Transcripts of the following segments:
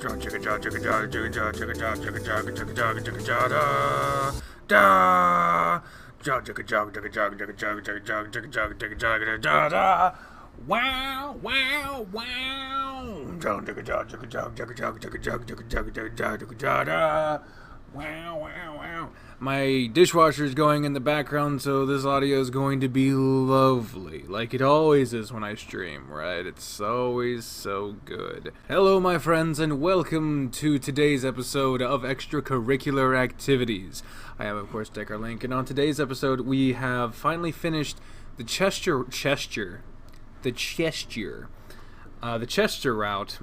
Wow, wow, wow. Wow, wow, wow. My dishwasher is going in the background, so this audio is going to be lovely. Like it always is when I stream, right? It's always so good. Hello, my friends, and welcome to today's episode of Extracurricular Activities. I am, of course, Decker Link, and on today's episode, we have finally finished the Chester route,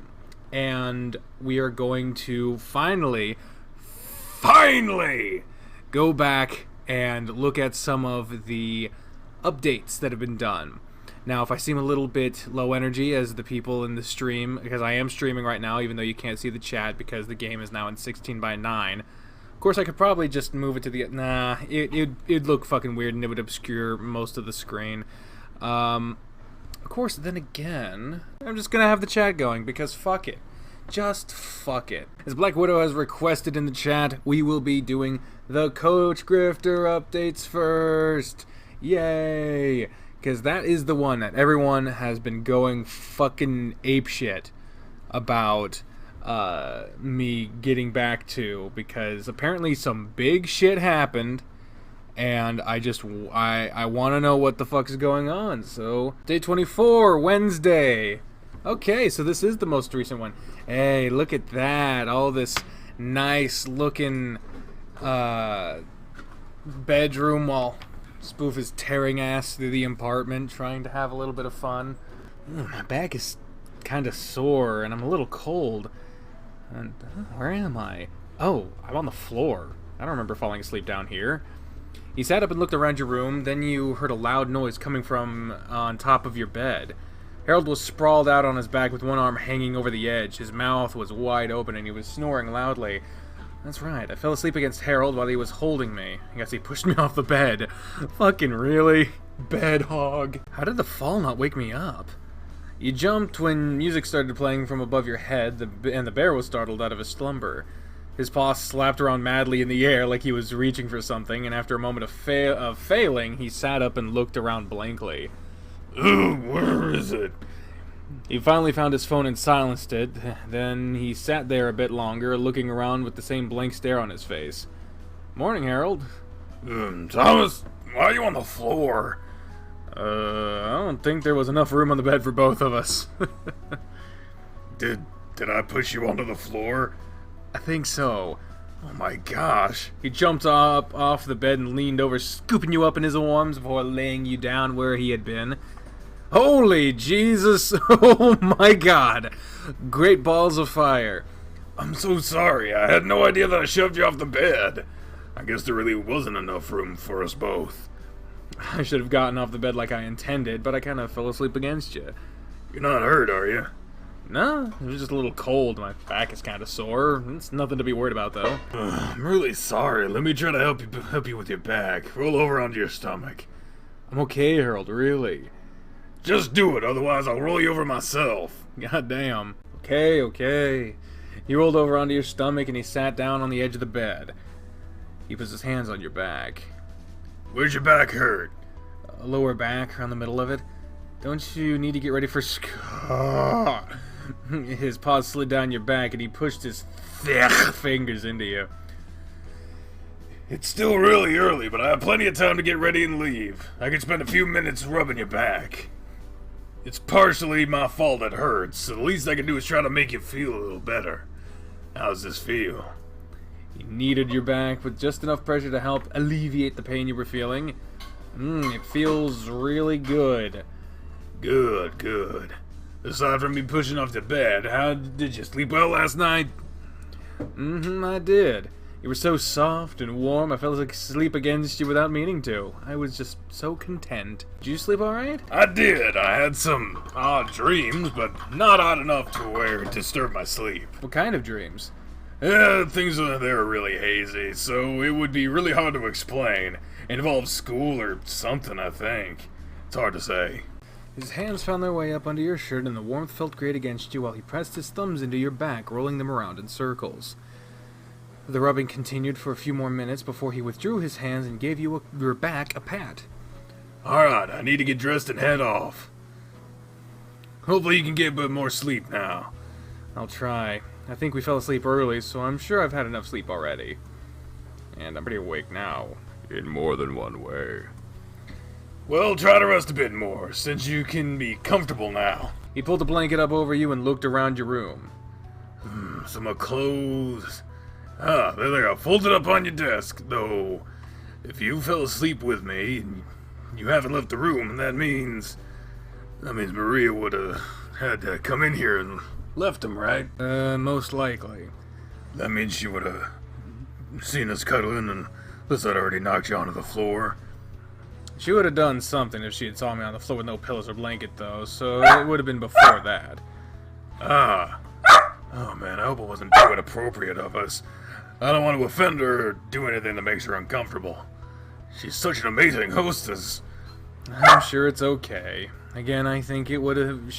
and we are going to finally go back and look at some of the updates that have been done. Now, if I seem a little bit low energy as the people in the stream, because I am streaming right now, even though you can't see the chat because the game is now in 16:9. Of course, I could probably just move it to the... Nah, it'd look fucking weird and it would obscure most of the screen. Of course, then again, I'm just gonna have the chat going because fuck it. Just fuck it. As Black Widow has requested in the chat, we will be doing the Coach Grifter updates first. Yay! Because that is the one that everyone has been going fucking apeshit about me getting back to, because apparently some big shit happened, and I want to know what the fuck is going on. So, day 24, Wednesday. Okay, so this is the most recent one. Hey, look at that. All this nice looking bedroom while Spoof is tearing ass through the apartment, trying to have a little bit of fun. My back is kind of sore and I'm a little cold. And where am I? Oh, I'm on the floor. I don't remember falling asleep down here. You sat up and looked around your room, then you heard a loud noise coming from on top of your bed. Harold was sprawled out on his back with one arm hanging over the edge. His mouth was wide open and he was snoring loudly. That's right, I fell asleep against Harold while he was holding me. I guess he pushed me off the bed. Fucking really? Bed hog. How did the fall not wake me up? You jumped when music started playing from above your head, and the bear was startled out of his slumber. His paw slapped around madly in the air like he was reaching for something, and after a moment of failing, he sat up and looked around blankly. Ooh, where is it? He finally found his phone and silenced it. Then he sat there a bit longer, looking around with the same blank stare on his face. Morning, Harold. Thomas, why are you on the floor? I don't think there was enough room on the bed for both of us. Did I push you onto the floor? I think so. Oh my gosh. He jumped up off the bed and leaned over, scooping you up in his arms before laying you down where he had been. Holy Jesus! Oh my God! Great balls of fire. I'm so sorry. I had no idea that I shoved you off the bed. I guess there really wasn't enough room for us both. I should have gotten off the bed like I intended, but I kind of fell asleep against you. You're not hurt, are you? No, it was just a little cold. My back is kind of sore. It's nothing to be worried about, though. I'm really sorry. Let me try to help you with your back. Roll over onto your stomach. I'm okay, Harold, really. Just do it, otherwise I'll roll you over myself. God damn. Okay. He rolled over onto your stomach and he sat down on the edge of the bed. He puts his hands on your back. Where's your back hurt? Lower back, around the middle of it. Don't you need to get ready for His paws slid down your back and he pushed his thick fingers into you. It's still really early, but I have plenty of time to get ready and leave. I can spend a few minutes rubbing your back. It's partially my fault it hurts, so the least I can do is try to make you feel a little better. How's this feel? He kneaded your back with just enough pressure to help alleviate the pain you were feeling. It feels really good. Good. Aside from me pushing off the bed, how did you sleep well last night? I did. You were so soft and warm, I fell asleep against you without meaning to. I was just so content. Did you sleep alright? I did. I had some odd dreams, but not odd enough to where it disturbed my sleep. What kind of dreams? Things they were really hazy, so it would be really hard to explain. It involves school or something, I think. It's hard to say. His hands found their way up under your shirt, and the warmth felt great against you while he pressed his thumbs into your back, rolling them around in circles. The rubbing continued for a few more minutes before he withdrew his hands and gave your back a pat. Alright, I need to get dressed and head off. Hopefully you can get a bit more sleep now. I'll try. I think we fell asleep early, so I'm sure I've had enough sleep already. And I'm pretty awake now. In more than one way. Well, try to rest a bit more, since you can be comfortable now. He pulled the blanket up over you and looked around your room. Some of clothes. There they are, folded up on your desk, though. If you fell asleep with me, and you haven't left the room, that means Maria would have had to come in here and left them, right? Most likely. That means she would have seen us cuddling, and unless I'd already knocked you onto the floor. She would have done something if she had saw me on the floor with no pillows or blanket, though, so it would have been before that. Oh man, I hope it wasn't too inappropriate of us. I don't want to offend her or do anything that makes her uncomfortable. She's such an amazing hostess. I'm sure it's okay. Again, I think she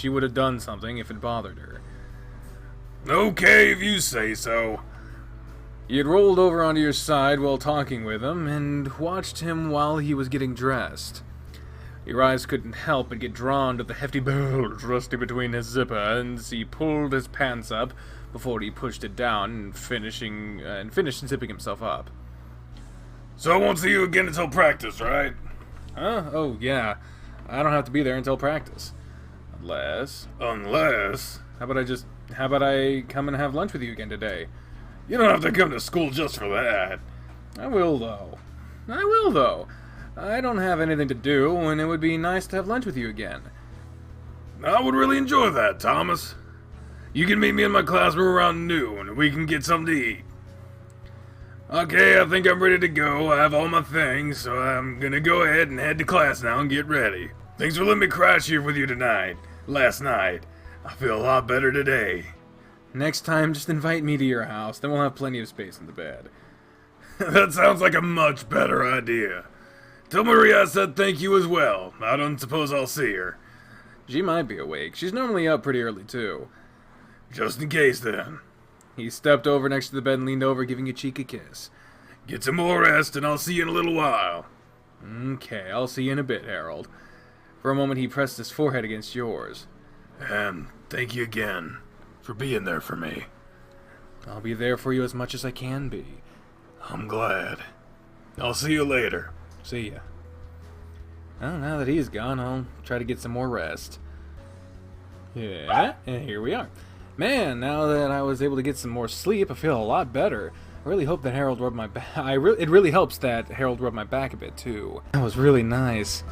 would have done something if it bothered her. Okay, if you say so. You had rolled over onto your side while talking with him, and watched him while he was getting dressed. Your eyes couldn't help but get drawn to the hefty bulge resting between his zipper, and he pulled his pants up before he pushed it down and finished zipping himself up. So I won't see you again until practice, right? Huh? Oh, yeah. I don't have to be there until practice. Unless... How about I come and have lunch with you again today? You don't have to come to school just for that. I will, though. I don't have anything to do, and it would be nice to have lunch with you again. I would really enjoy that, Thomas. You can meet me in my classroom around noon, and we can get something to eat. Okay, I think I'm ready to go. I have all my things, so I'm gonna go ahead and head to class now and get ready. Thanks for letting me crash here with you last night. I feel a lot better today. Next time, just invite me to your house, then we'll have plenty of space in the bed. That sounds like a much better idea. Tell Maria I said thank you as well. I don't suppose I'll see her. She might be awake. She's normally up pretty early, too. Just in case, then. He stepped over next to the bed and leaned over, giving your cheek a kiss. Get some more rest, and I'll see you in a little while. Okay, I'll see you in a bit, Harold. For a moment, he pressed his forehead against yours. And thank you again for being there for me. I'll be there for you as much as I can be. I'm glad. I'll see you later. See ya. Well, now that he's gone, I'll try to get some more rest. Yeah, and here we are. Man, now that I was able to get some more sleep, I feel a lot better. I really hope that Harold rubbed my back. It really helps that Harold rubbed my back a bit, too. That was really nice.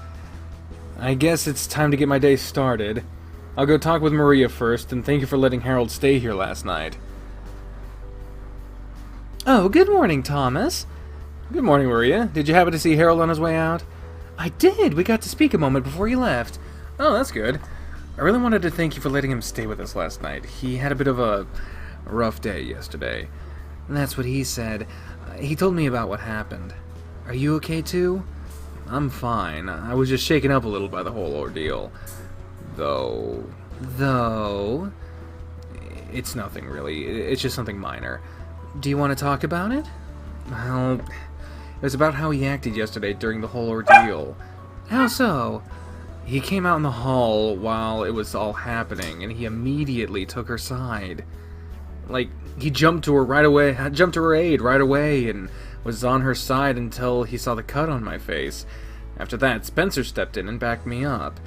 I guess it's time to get my day started. I'll go talk with Maria first, and thank you for letting Harold stay here last night. Oh, good morning, Thomas. Good morning, Maria. Did you happen to see Harold on his way out? I did. We got to speak a moment before he left. Oh, that's good. I really wanted to thank you for letting him stay with us last night. He had a bit of a rough day yesterday. That's what he said. He told me about what happened. Are you okay, too? I'm fine. I was just shaken up a little by the whole ordeal. Though, it's nothing really. It's just something minor. Do you want to talk about it? Well, it was about how he acted yesterday during the whole ordeal. How so? He came out in the hall while it was all happening, and he immediately took her side. Like, he jumped to her aid right away, and was on her side until he saw the cut on my face. After that, Spencer stepped in and backed me up.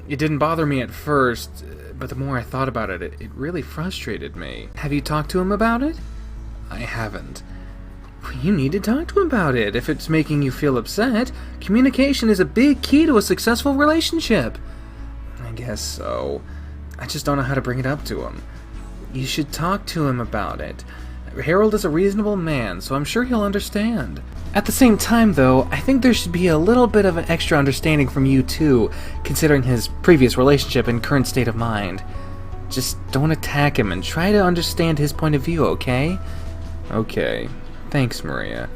It didn't bother me at first, but the more I thought about it, it really frustrated me. Have you talked to him about it? I haven't. You need to talk to him about it. If it's making you feel upset, communication is a big key to a successful relationship. I guess so. I just don't know how to bring it up to him. You should talk to him about it. Harold is a reasonable man, so I'm sure he'll understand. At the same time, though, I think there should be a little bit of an extra understanding from you, too, considering his previous relationship and current state of mind. Just don't attack him and try to understand his point of view, okay? Okay. Thanks, Maria.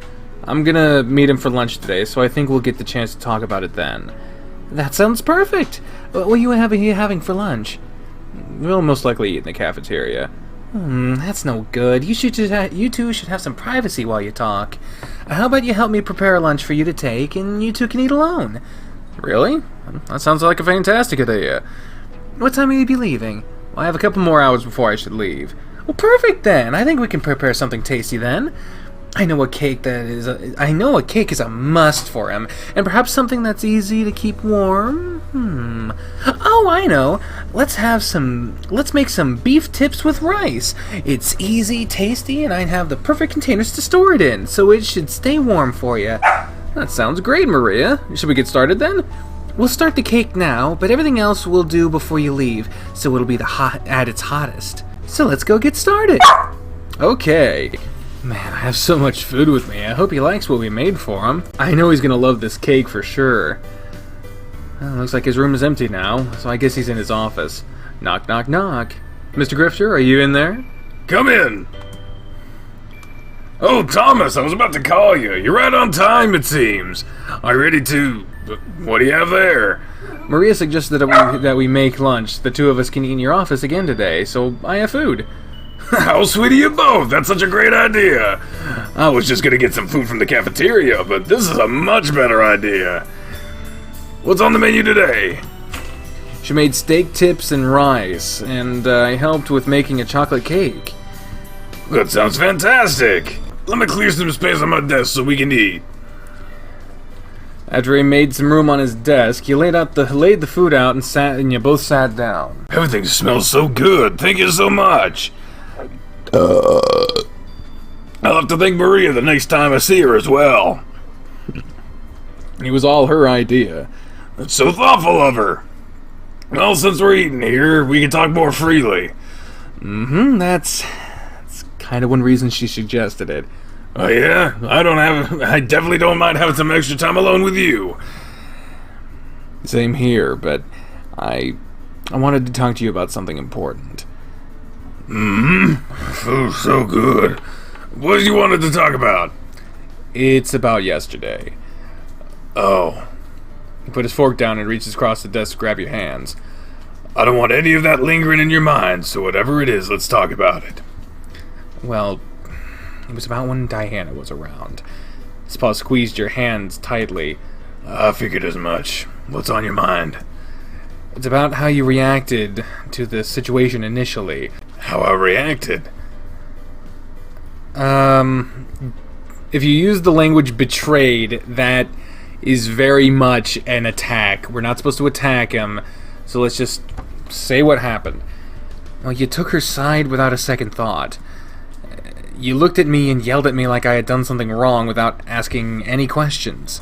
I'm gonna meet him for lunch today, so I think we'll get the chance to talk about it then. That sounds perfect. What are you having for lunch? We'll most likely eat in the cafeteria. That's no good. You two should have some privacy while you talk. How about you help me prepare lunch for you to take, and you two can eat alone? Really? That sounds like a fantastic idea. What time will you be leaving? Well, I have a couple more hours before I should leave. Well, perfect then. I think we can prepare something tasty then. I know a cake is a must for him, and perhaps something that's easy to keep warm. Oh, I know. Let's make some beef tips with rice. It's easy, tasty, and I have the perfect containers to store it in, so it should stay warm for you. That sounds great, Maria. Should we get started then? We'll start the cake now, but everything else we'll do before you leave, so it'll be at its hottest. So let's go get started. Okay. Man, I have so much food with me. I hope he likes what we made for him. I know he's gonna love this cake for sure. Well, looks like his room is empty now, so I guess he's in his office. Knock, knock, knock. Mr. Grifter, are you in there? Come in! Oh, Thomas, I was about to call you. You're right on time, it seems. Are you ready to... What do you have there? Maria suggested that we make lunch. The two of us can eat in your office again today, so I have food. How sweet of you both! That's such a great idea! I was just gonna get some food from the cafeteria, but this is a much better idea. What's on the menu today? She made steak tips and rice, and I helped with making a chocolate cake. That sounds fantastic! Let me clear some space on my desk so we can eat. After he made some room on his desk, he laid the food out and you both sat down. Everything smells so good. Thank you so much. I'll have to thank Maria the next time I see her as well. It was all her idea. That's so thoughtful of her. Well, since we're eating here, we can talk more freely. That's kind of one reason she suggested it. Oh yeah? I definitely don't mind having some extra time alone with you. Same here, but I wanted to talk to you about something important. Oh, so good. What did you wanted to talk about? It's about yesterday. Oh. He put his fork down and reaches across the desk to grab your hands. I don't want any of that lingering in your mind, so whatever it is, let's talk about it. Well, it was about when Diana was around. His paw squeezed your hands tightly. I figured as much. What's on your mind? It's about how you reacted to the situation initially. How I reacted? If you use the language betrayed, that is very much an attack. We're not supposed to attack him, so let's just say what happened. Well, you took her side without a second thought. You looked at me and yelled at me like I had done something wrong without asking any questions.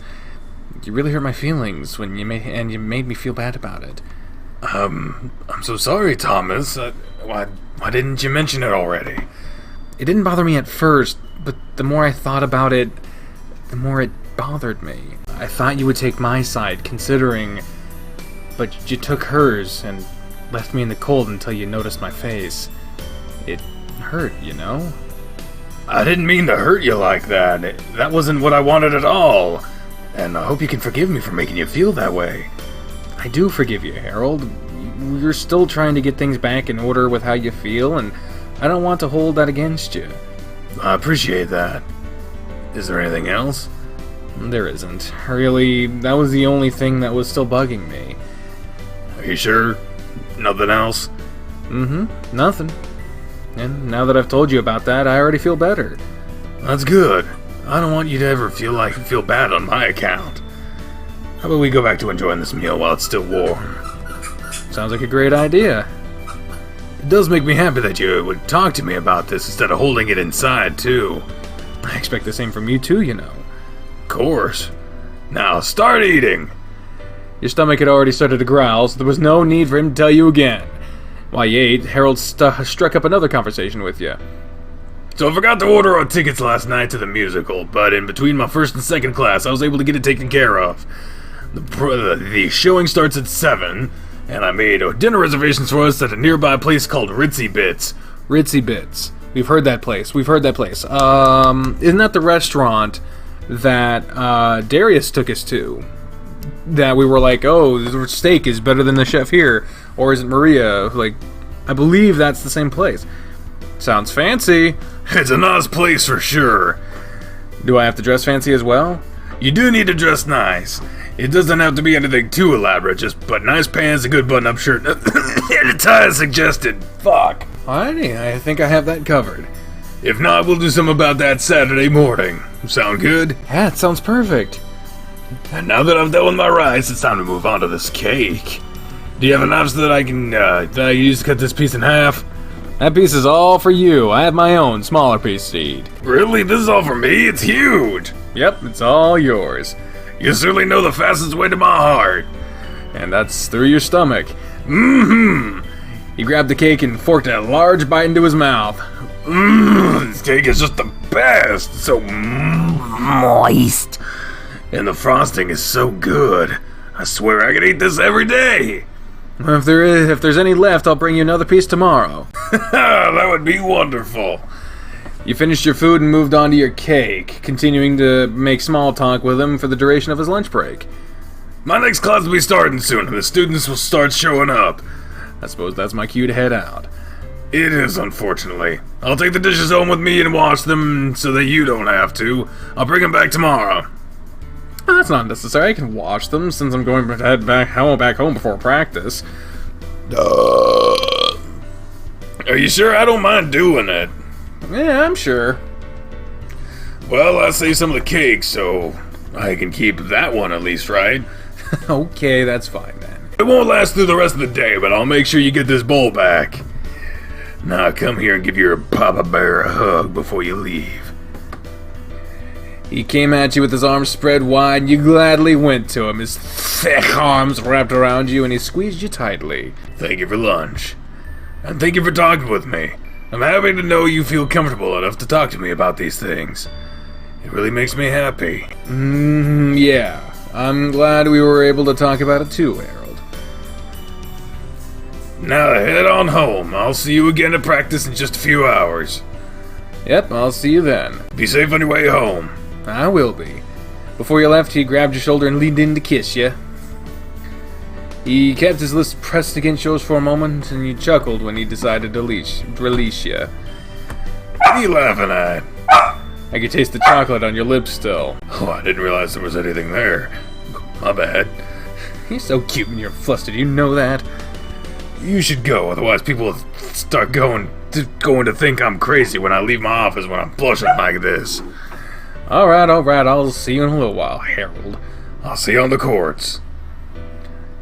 You really hurt my feelings when you made me feel bad about it. I'm so sorry, Thomas. Why didn't you mention it already? It didn't bother me at first, but the more I thought about it, the more it bothered me. I thought you would take my side, but you took hers and left me in the cold until you noticed my face. It hurt, you know? I didn't mean to hurt you like that. That wasn't what I wanted at all. And I hope you can forgive me for making you feel that way. I do forgive you, Harold. You're still trying to get things back in order with how you feel, and I don't want to hold that against you. I appreciate that. Is there anything else? There isn't. Really, that was the only thing that was still bugging me. Are you sure? Nothing else? Nothing. And now that I've told you about that, I already feel better. That's good. I don't want you to ever feel bad on my account. How about we go back to enjoying this meal while it's still warm? Sounds like a great idea. It does make me happy that you would talk to me about this instead of holding it inside, too. I expect the same from you too, you know. Of course. Now, start eating! Your stomach had already started to growl, so there was no need for him to tell you again. While you ate, Harold struck up another conversation with you. So I forgot to order our tickets last night to the musical, but in between my first and second class, I was able to get it taken care of. The showing starts at 7, and I made dinner reservations for us at a nearby place called Ritzy Bits. Ritzy Bits. We've heard that place. Isn't that the restaurant that Darius took us to? that we were like, oh, the steak is better than the chef here, or is it Maria? Like, I believe that's the same place. Sounds fancy. It's a nice place for sure. Do I have to dress fancy as well? You do need to dress nice. It doesn't have to be anything too elaborate, but nice pants, a good button-up shirt, and a tie as suggested. Fuck. Alrighty, I think I have that covered. If not, we'll do something about that Saturday morning. Sound good? Yeah, it sounds perfect. And now that I've done with my rice, it's time to move on to this cake. Do you have a knife so that I can use to cut this piece in half? That piece is all for you. I have my own smaller piece to eat. Really? This is all for me? It's huge. Yep, it's all yours. You certainly know the fastest way to my heart. And that's through your stomach. Mm-hmm. He grabbed the cake and forked a large bite into his mouth. This cake is just the best. It's so moist. And the frosting is so good. I swear I could eat this every day. If there's any left, I'll bring you another piece tomorrow. That would be wonderful. You finished your food and moved on to your cake, continuing to make small talk with him for the duration of his lunch break. My next class will be starting soon, and the students will start showing up. I suppose that's my cue to head out. It is, unfortunately. I'll take the dishes home with me and wash them so that you don't have to. I'll bring them back tomorrow. That's not necessary. I can wash them since I'm going to head back home before practice. Are you sure? I don't mind doing it. Yeah, I'm sure. Well, I saved some of the cake, so I can keep that one at least, right? Okay, that's fine then. It won't last through the rest of the day, but I'll make sure you get this bowl back. Now come here and give your Papa Bear a hug before you leave. He came at you with his arms spread wide, and you gladly went to him, his thick arms wrapped around you, and he squeezed you tightly. Thank you for lunch. And thank you for talking with me. I'm happy to know you feel comfortable enough to talk to me about these things. It really makes me happy. Yeah. I'm glad we were able to talk about it too, Harold. Now head on home. I'll see you again at practice in just a few hours. Yep, I'll see you then. Be safe on your way home. I will be. Before you left, he grabbed your shoulder and leaned in to kiss you. He kept his lips pressed against yours for a moment, and you chuckled when he decided to release you. What are you laughing at? I could taste the chocolate on your lips still. Oh, I didn't realize there was anything there. My bad. You're so cute when you're flustered, you know that? You should go, otherwise people will start going to think I'm crazy when I leave my office when I'm blushing like this. Alright, I'll see you in a little while, Harold. I'll see you on the courts.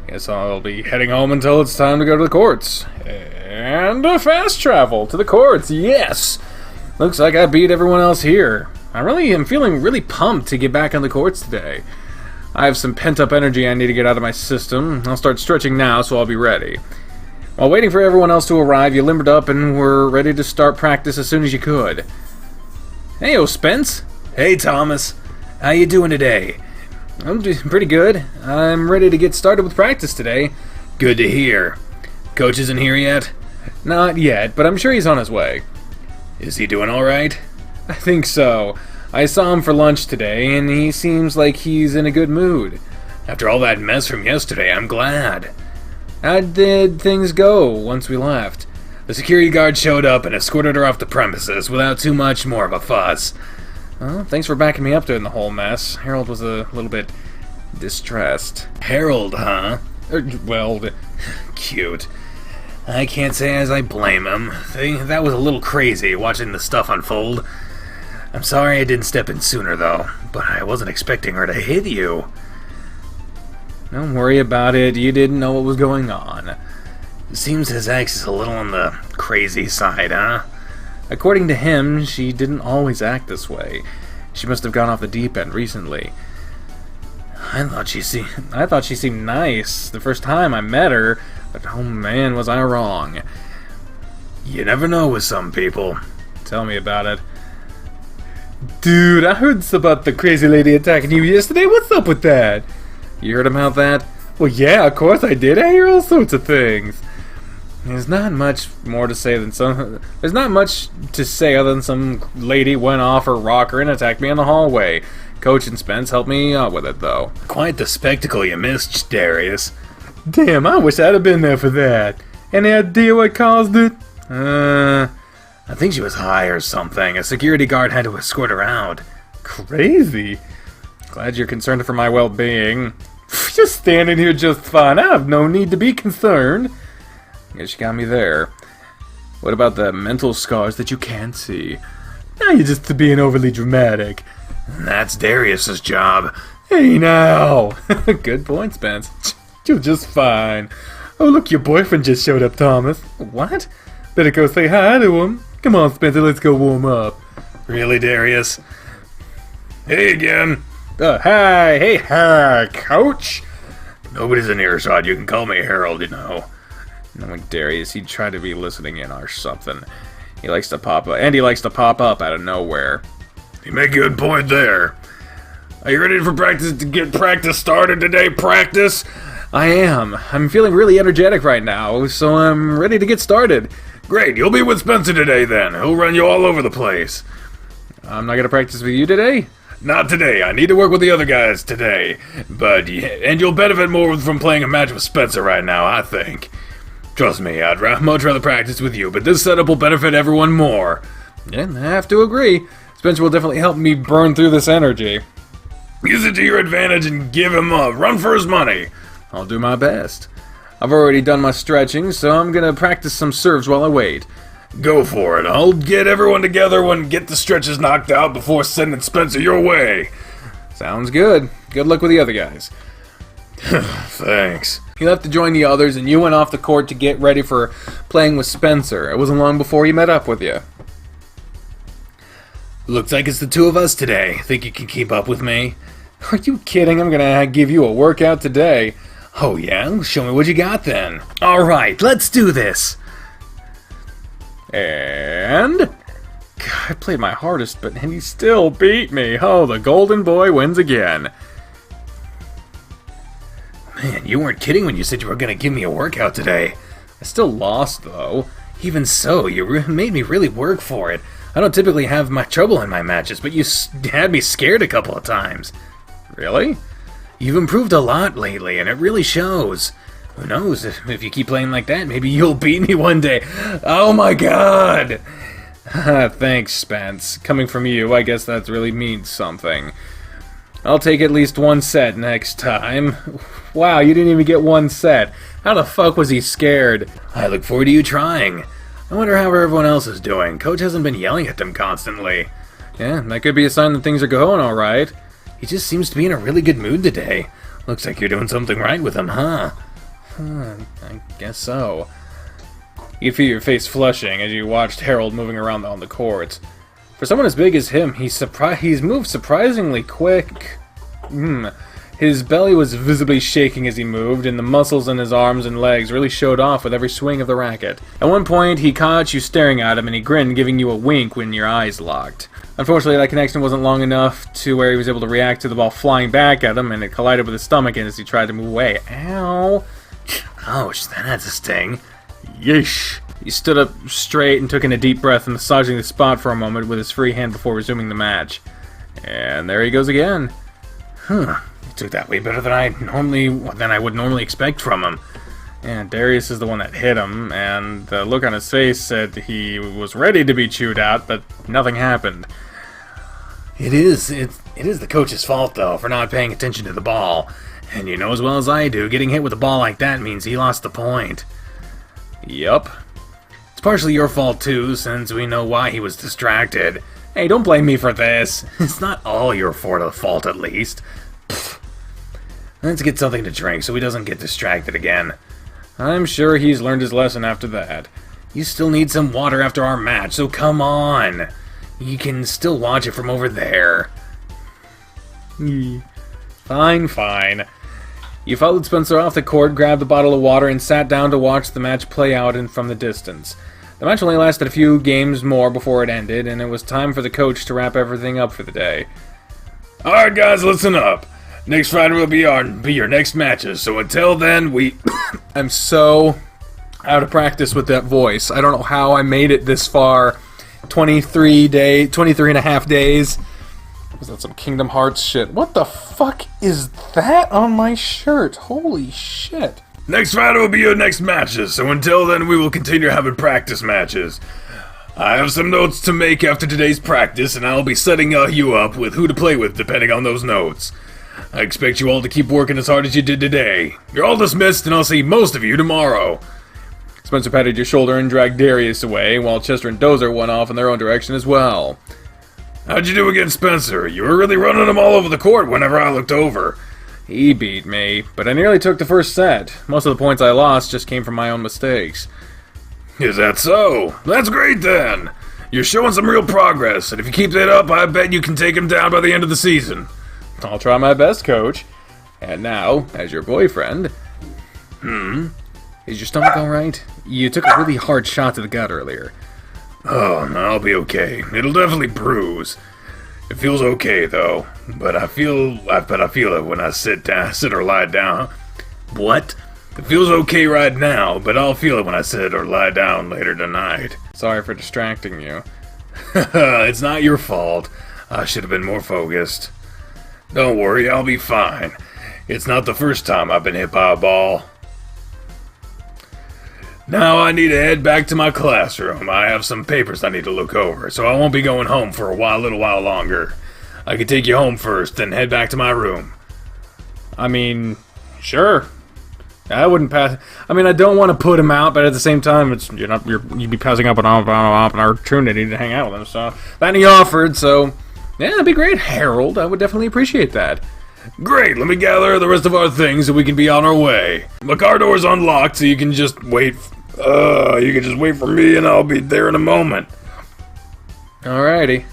Guess I'll be heading home until it's time to go to the courts. And a fast travel to the courts, yes! Looks like I beat everyone else here. I really am feeling really pumped to get back on the courts today. I have some pent-up energy I need to get out of my system. I'll start stretching now, so I'll be ready. While waiting for everyone else to arrive, you limbered up and were ready to start practice as soon as you could. Heyo, Spence! Hey, Thomas. How you doing today? I'm doing pretty good. I'm ready to get started with practice today. Good to hear. Coach isn't here yet? Not yet, but I'm sure he's on his way. Is he doing alright? I think so. I saw him for lunch today, and he seems like he's in a good mood. After all that mess from yesterday, I'm glad. How did things go once we left? The security guard showed up and escorted her off the premises without too much more of a fuss. Well, thanks for backing me up during the whole mess. Harold was a little bit distressed. Harold, huh? Well, cute. I can't say as I blame him. That was a little crazy, watching the stuff unfold. I'm sorry I didn't step in sooner, though, but I wasn't expecting her to hit you. Don't worry about it. You didn't know what was going on. It seems his ex is a little on the crazy side, huh? According to him, she didn't always act this way. She must have gone off the deep end recently. I thought she seemed nice the first time I met her, but oh man, was I wrong. You never know with some people. Tell me about it. Dude, I heard about the crazy lady attacking you yesterday. What's up with that? You heard about that? Well, yeah, of course I did. I hear all sorts of things. There's not much to say other than some lady went off her rocker and attacked me in the hallway. Coach and Spence helped me out with it, though. Quite the spectacle you missed, Darius. Damn, I wish I'd have been there for that. Any idea what caused it? I think she was high or something. A security guard had to escort her out. Crazy. Glad you're concerned for my well-being. Just standing here just fine. I have no need to be concerned. Guess you got me there. What about the mental scars that you can't see? Now you're just being overly dramatic. That's Darius's job. Hey now! Good point, Spence. You're just fine. Oh look, your boyfriend just showed up, Thomas. What? Better go say hi to him. Come on, Spencer, let's go warm up. Really, Darius? Hey again. Hi, hey, hi, Coach. Nobody's in earshot. You can call me Harold, you know. Knowing Darius, he'd try to be listening in or something. He likes to pop up, and he likes to pop up out of nowhere. You make a good point there. Are you ready for practice to get practice started today, practice? I am. I'm feeling really energetic right now, so I'm ready to get started. Great, you'll be with Spencer today then. He'll run you all over the place. I'm not going to practice with you today? Not today. I need to work with the other guys today. And you'll benefit more from playing a match with Spencer right now, I think. Trust me, I'd much rather practice with you, but this setup will benefit everyone more. Yeah, I have to agree. Spencer will definitely help me burn through this energy. Use it to your advantage and give him a run for his money. I'll do my best. I've already done my stretching, so I'm gonna practice some serves while I wait. Go for it. I'll get everyone together and get the stretches knocked out before sending Spencer your way. Sounds good. Good luck with the other guys. Thanks. He left to join the others, and you went off the court to get ready for playing with Spencer. It wasn't long before he met up with you. Looks like it's the two of us today. Think you can keep up with me? Are you kidding? I'm gonna give you a workout today. Oh yeah? Show me what you got then. Alright, let's do this. And... God, I played my hardest, and he still beat me. Oh, the golden boy wins again. Man, you weren't kidding when you said you were going to give me a workout today. I still lost, though. Even so, you made me really work for it. I don't typically have much trouble in my matches, but you had me scared a couple of times. Really? You've improved a lot lately, and it really shows. Who knows, if you keep playing like that, maybe you'll beat me one day. Oh my god! Thanks, Spence. Coming from you, I guess that really means something. I'll take at least one set next time. Wow, you didn't even get one set. How the fuck was he scared? I look forward to you trying. I wonder how everyone else is doing. Coach hasn't been yelling at them constantly. Yeah, that could be a sign that things are going alright. He just seems to be in a really good mood today. Looks like you're doing something right with him, huh? I guess so. You could feel your face flushing as you watched Harold moving around on the court. For someone as big as him, he's moved surprisingly quick. His belly was visibly shaking as he moved, and the muscles in his arms and legs really showed off with every swing of the racket. At one point, he caught you staring at him, and he grinned, giving you a wink when your eyes locked. Unfortunately, that connection wasn't long enough to where he was able to react to the ball flying back at him, and it collided with his stomach as he tried to move away. Ow! Ouch, that had to sting. Yeesh. He stood up straight and took in a deep breath, massaging the spot for a moment with his free hand before resuming the match. And there he goes again. He took that way better than I would normally expect from him. And Darius is the one that hit him, and the look on his face said he was ready to be chewed out, but nothing happened. It is the coach's fault, though, for not paying attention to the ball. And you know as well as I do, getting hit with a ball like that means he lost the point. Yup. It's partially your fault, too, since we know why he was distracted. Hey, don't blame me for this. It's not all your fault, at least. Pfft. Let's get something to drink so he doesn't get distracted again. I'm sure he's learned his lesson after that. You still need some water after our match, so come on. You can still watch it from over there. Fine, fine. You followed Spencer off the court, grabbed a bottle of water, and sat down to watch the match play out from the distance. The match only lasted a few games more before it ended, and it was time for the coach to wrap everything up for the day. Alright guys, listen up. Next Friday will be your next matches, so until then, I'm so out of practice with that voice. I don't know how I made it this far. 23 and a half days. Was that some Kingdom Hearts shit? What the fuck is that on my shirt? Holy shit. Next Friday will be your next matches, so until then we will continue having practice matches. I have some notes to make after today's practice, and I'll be setting you up with who to play with depending on those notes. I expect you all to keep working as hard as you did today. You're all dismissed, and I'll see most of you tomorrow. Spencer patted your shoulder and dragged Darius away, while Chester and Dozer went off in their own direction as well. How'd you do against Spencer? You were really running him all over the court whenever I looked over. He beat me, but I nearly took the first set. Most of the points I lost just came from my own mistakes. Is that so? That's great then! You're showing some real progress, and if you keep that up, I bet you can take him down by the end of the season. I'll try my best, Coach. And now, as your boyfriend... Is your stomach alright? You took a really hard shot to the gut earlier. Oh, no, I'll be okay. It'll definitely bruise. It feels okay, though. But I feel it when I sit or lie down. What? It feels okay right now, but I'll feel it when I sit or lie down later tonight. Sorry for distracting you. It's not your fault. I should have been more focused. Don't worry, I'll be fine. It's not the first time I've been hit by a ball. Now I need to head back to my classroom. I have some papers I need to look over, so I won't be going home for a little while longer. I could take you home first, then head back to my room. I mean, sure. I wouldn't pass. I mean, I don't want to put him out, but at the same time, you'd be passing up an opportunity to hang out with him. So then he offered. So yeah, that'd be great, Harold. I would definitely appreciate that. Great. Let me gather the rest of our things so we can be on our way. My car door's unlocked, so you can just wait. You can just wait for me, and I'll be there in a moment. Alrighty.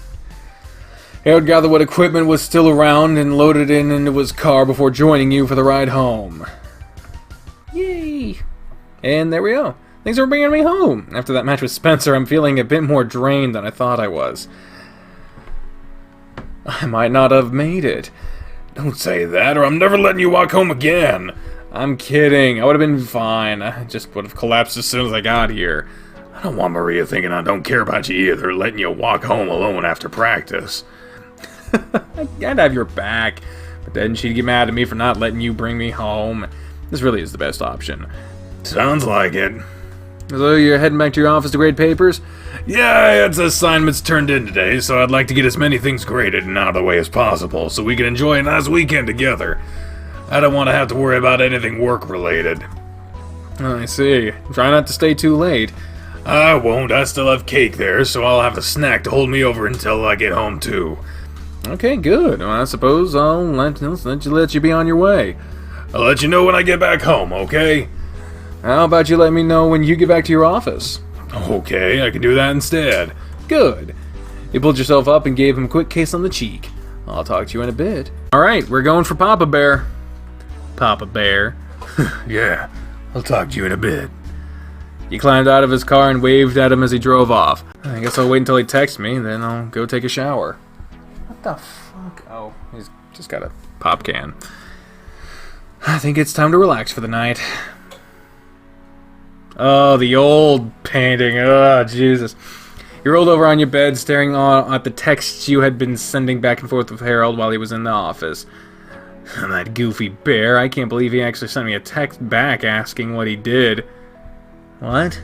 Harold gathered what equipment was still around and loaded it into his car before joining you for the ride home. Yay! And there we go. Thanks for bringing me home. After that match with Spencer, I'm feeling a bit more drained than I thought I was. I might not have made it. Don't say that, or I'm never letting you walk home again. I'm kidding. I would have been fine. I just would have collapsed as soon as I got here. I don't want Maria thinking I don't care about you either, letting you walk home alone after practice. I'd have your back, but then she'd get mad at me for not letting you bring me home. This really is the best option. Sounds like it. So you're heading back to your office to grade papers? Yeah, I had some assignments turned in today, so I'd like to get as many things graded and out of the way as possible, so we can enjoy a nice weekend together. I don't want to have to worry about anything work-related. I see. Try not to stay too late. I won't. I still have cake there, so I'll have a snack to hold me over until I get home, too. Okay, good. Well, I suppose I'll let you be on your way. I'll let you know when I get back home, okay? How about you let me know when you get back to your office? Okay, I can do that instead. Good. You pulled yourself up and gave him a quick kiss on the cheek. I'll talk to you in a bit. Alright, we're going for Papa Bear. Papa Bear. Yeah, I'll talk to you in a bit. He climbed out of his car and waved at him as he drove off. I guess I'll wait until he texts me, then I'll go take a shower. What the fuck? Oh, he's just got a pop can. I think it's time to relax for the night. Oh, the old painting. Oh, Jesus. You rolled over on your bed, staring at the texts you had been sending back and forth with Harold while he was in the office. And that goofy bear, I can't believe he actually sent me a text back asking what he did. What?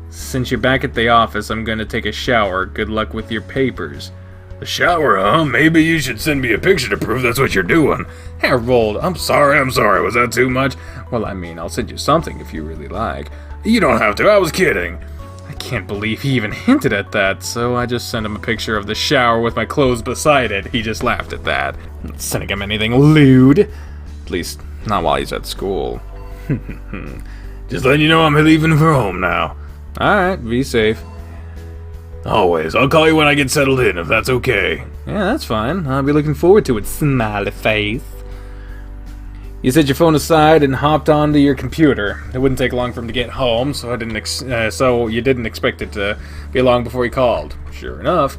Since you're back at the office, I'm gonna take a shower. Good luck with your papers. A shower, huh? Maybe you should send me a picture to prove that's what you're doing. Harold, I'm sorry. Was that too much? Well, I mean, I'll send you something if you really like. You don't have to. I was kidding. I can't believe he even hinted at that, so I just sent him a picture of the shower with my clothes beside it. He just laughed at that. Not sending him anything lewd. At least, not while he's at school. Just letting you know I'm leaving for home now. Alright, be safe. Always. I'll call you when I get settled in, if that's okay. Yeah, that's fine. I'll be looking forward to it, smiley face. You set your phone aside and hopped onto your computer. It wouldn't take long for him to get home, so you didn't expect it to be long before he called. Sure enough.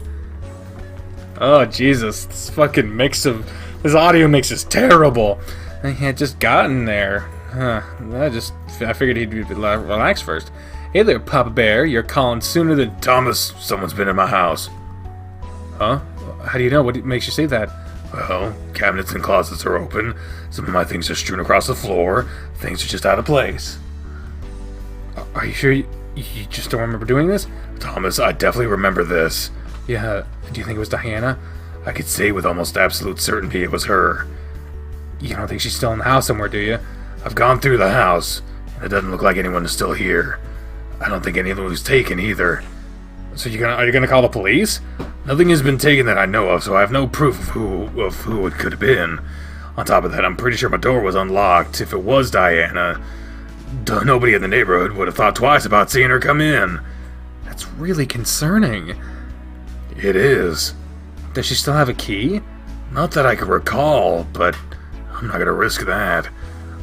Oh, Jesus. This audio mix is terrible. I had just gotten there. I figured he'd be relaxed first. Hey there, Papa Bear. You're calling sooner than... Thomas, someone's been in my house. Huh? How do you know? What makes you say that? Well, cabinets and closets are open. Some of my things are strewn across the floor. Things are just out of place. Are you sure you just don't remember doing this? Thomas, I definitely remember this. Yeah, do you think it was Diana? I could say with almost absolute certainty it was her. You don't think she's still in the house somewhere, do you? I've gone through the house, and it doesn't look like anyone is still here. I don't think anyone was taken either. So are you gonna call the police? Nothing has been taken that I know of, so I have no proof of who it could have been. On top of that, I'm pretty sure my door was unlocked. If it was Diana, nobody in the neighborhood would have thought twice about seeing her come in. That's really concerning. It is. Does she still have a key? Not that I can recall, but I'm not gonna risk that.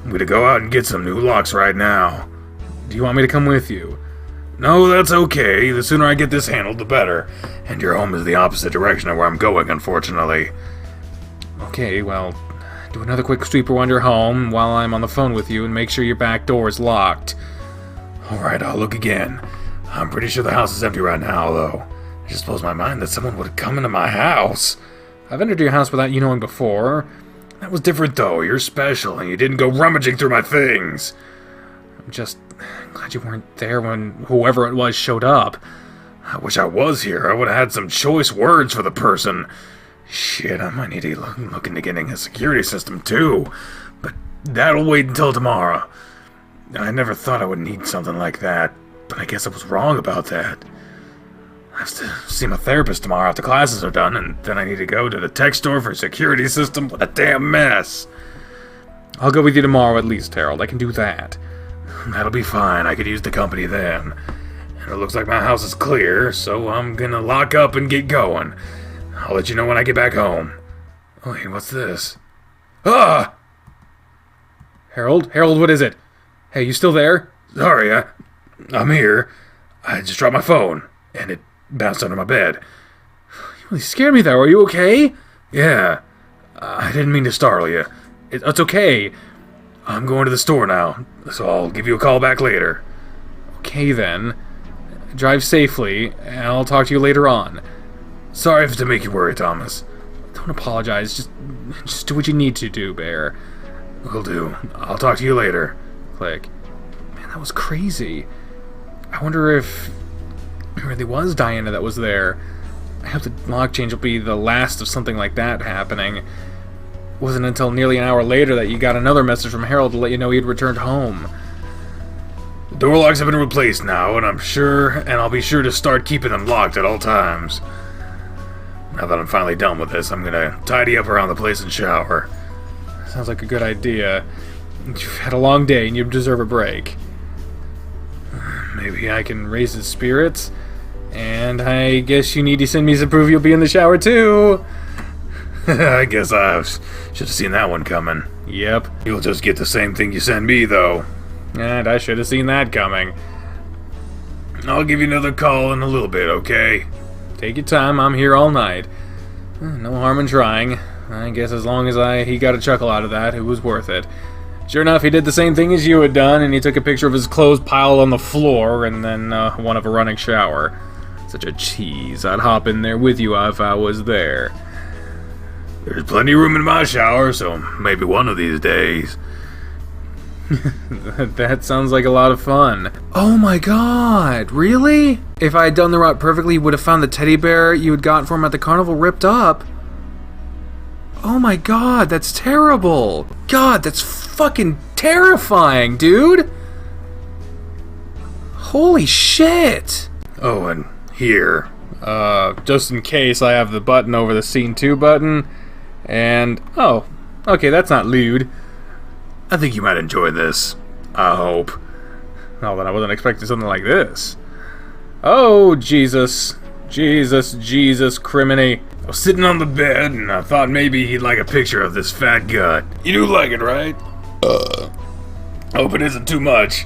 I'm gonna go out and get some new locks right now. Do you want me to come with you? No, that's okay. The sooner I get this handled, the better. And your home is the opposite direction of where I'm going, unfortunately. Okay, well, do another quick sweep around your home while I'm on the phone with you and make sure your back door is locked. Alright, I'll look again. I'm pretty sure the house is empty right now, though. It just blows my mind that someone would come into my house. I've entered your house without you knowing before. That was different, though. You're special, and you didn't go rummaging through my things. I'm just glad you weren't there when whoever it was showed up. I wish I was here. I would have had some choice words for the person. Shit, I might need to look into getting a security system, too. But that'll wait until tomorrow. I never thought I would need something like that, but I guess I was wrong about that. I have to see my therapist tomorrow after classes are done, and then I need to go to the tech store for a security system. What a damn mess. I'll go with you tomorrow at least, Harold. I can do that. That'll be fine. I could use the company then. And it looks like my house is clear, so I'm gonna lock up and get going. I'll let you know when I get back home. Oh, hey, what's this? Ah! Harold? Harold, what is it? Hey, you still there? Sorry, I'm here. I just dropped my phone, and it bounced under my bed. You really scared me there. Are you okay? Yeah. I didn't mean to startle you. It's okay. I'm going to the store now, so I'll give you a call back later. Okay, then. Drive safely, and I'll talk to you later on. Sorry to make you worry, Thomas. Don't apologize. Just do what you need to do, Bear. Will do. I'll talk to you later. Click. Man, that was crazy. I wonder if it really was Diana that was there. I hope the lock change will be the last of something like that happening. It wasn't until nearly an hour later that you got another message from Harold to let you know he'd returned home. The door locks have been replaced now, and I'll be sure to start keeping them locked at all times. Now that I'm finally done with this, I'm gonna tidy up around the place and shower. Sounds like a good idea. You've had a long day and you deserve a break. Maybe I can raise his spirits. And I guess you need to send me some proof you'll be in the shower too. I guess I should have seen that one coming. Yep. You'll just get the same thing you send me, though. And I should have seen that coming. I'll give you another call in a little bit, okay? Take your time, I'm here all night. No harm in trying. I guess as long as he got a chuckle out of that, it was worth it. Sure enough, he did the same thing as you had done, and he took a picture of his clothes piled on the floor, and then one of a running shower. Such a cheese. I'd hop in there with you if I was there. There's plenty of room in my shower, so maybe one of these days. That sounds like a lot of fun. Oh my god, really? If I had done the route perfectly, you would have found the teddy bear you had gotten for him at the carnival ripped up. Oh my god, that's terrible. God, that's fucking terrifying, dude. Holy shit. Oh, and here. Just in case, I have the button over the Scene 2 button. And, oh, okay, that's not lewd. I think you might enjoy this. I hope. Oh, then I wasn't expecting something like this. Oh, Jesus. Jesus, criminy. I was sitting on the bed, and I thought maybe he'd like a picture of this fat gut. You do like it, right? Hope it isn't too much.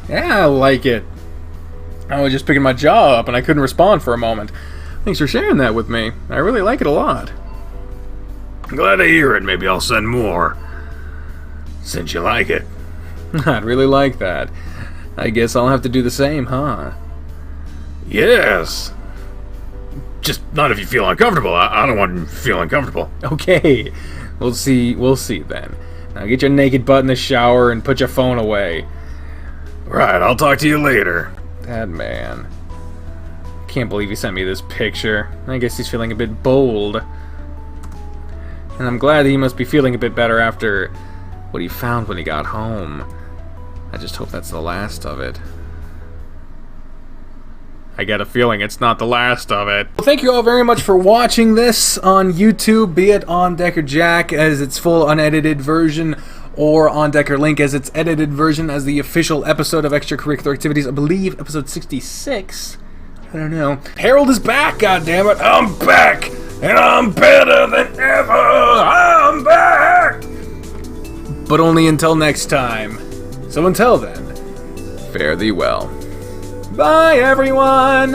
Yeah, I like it. I was just picking my jaw up, and I couldn't respond for a moment. Thanks for sharing that with me. I really like it a lot. I'm glad to hear it. Maybe I'll send more. Since you like it. I'd really like that. I guess I'll have to do the same, huh? Yes. Just not if you feel uncomfortable. I don't want to feel uncomfortable. Okay, we'll see then. Now get your naked butt in the shower and put your phone away. Right, I'll talk to you later. That man. Can't believe he sent me this picture. I guess he's feeling a bit bold. And I'm glad that he must be feeling a bit better after what he found when he got home. I just hope that's the last of it. I get a feeling it's not the last of it. Well, thank you all very much for watching this on YouTube, be it on Decker Jack as its full unedited version, or on Decker Link as its edited version as the official episode of Extracurricular Activities, I believe episode 66. I don't know. Harold is back, goddammit! I'm back! And I'm better than ever! I'm back! But only until next time. So until then, fare thee well. Bye, everyone!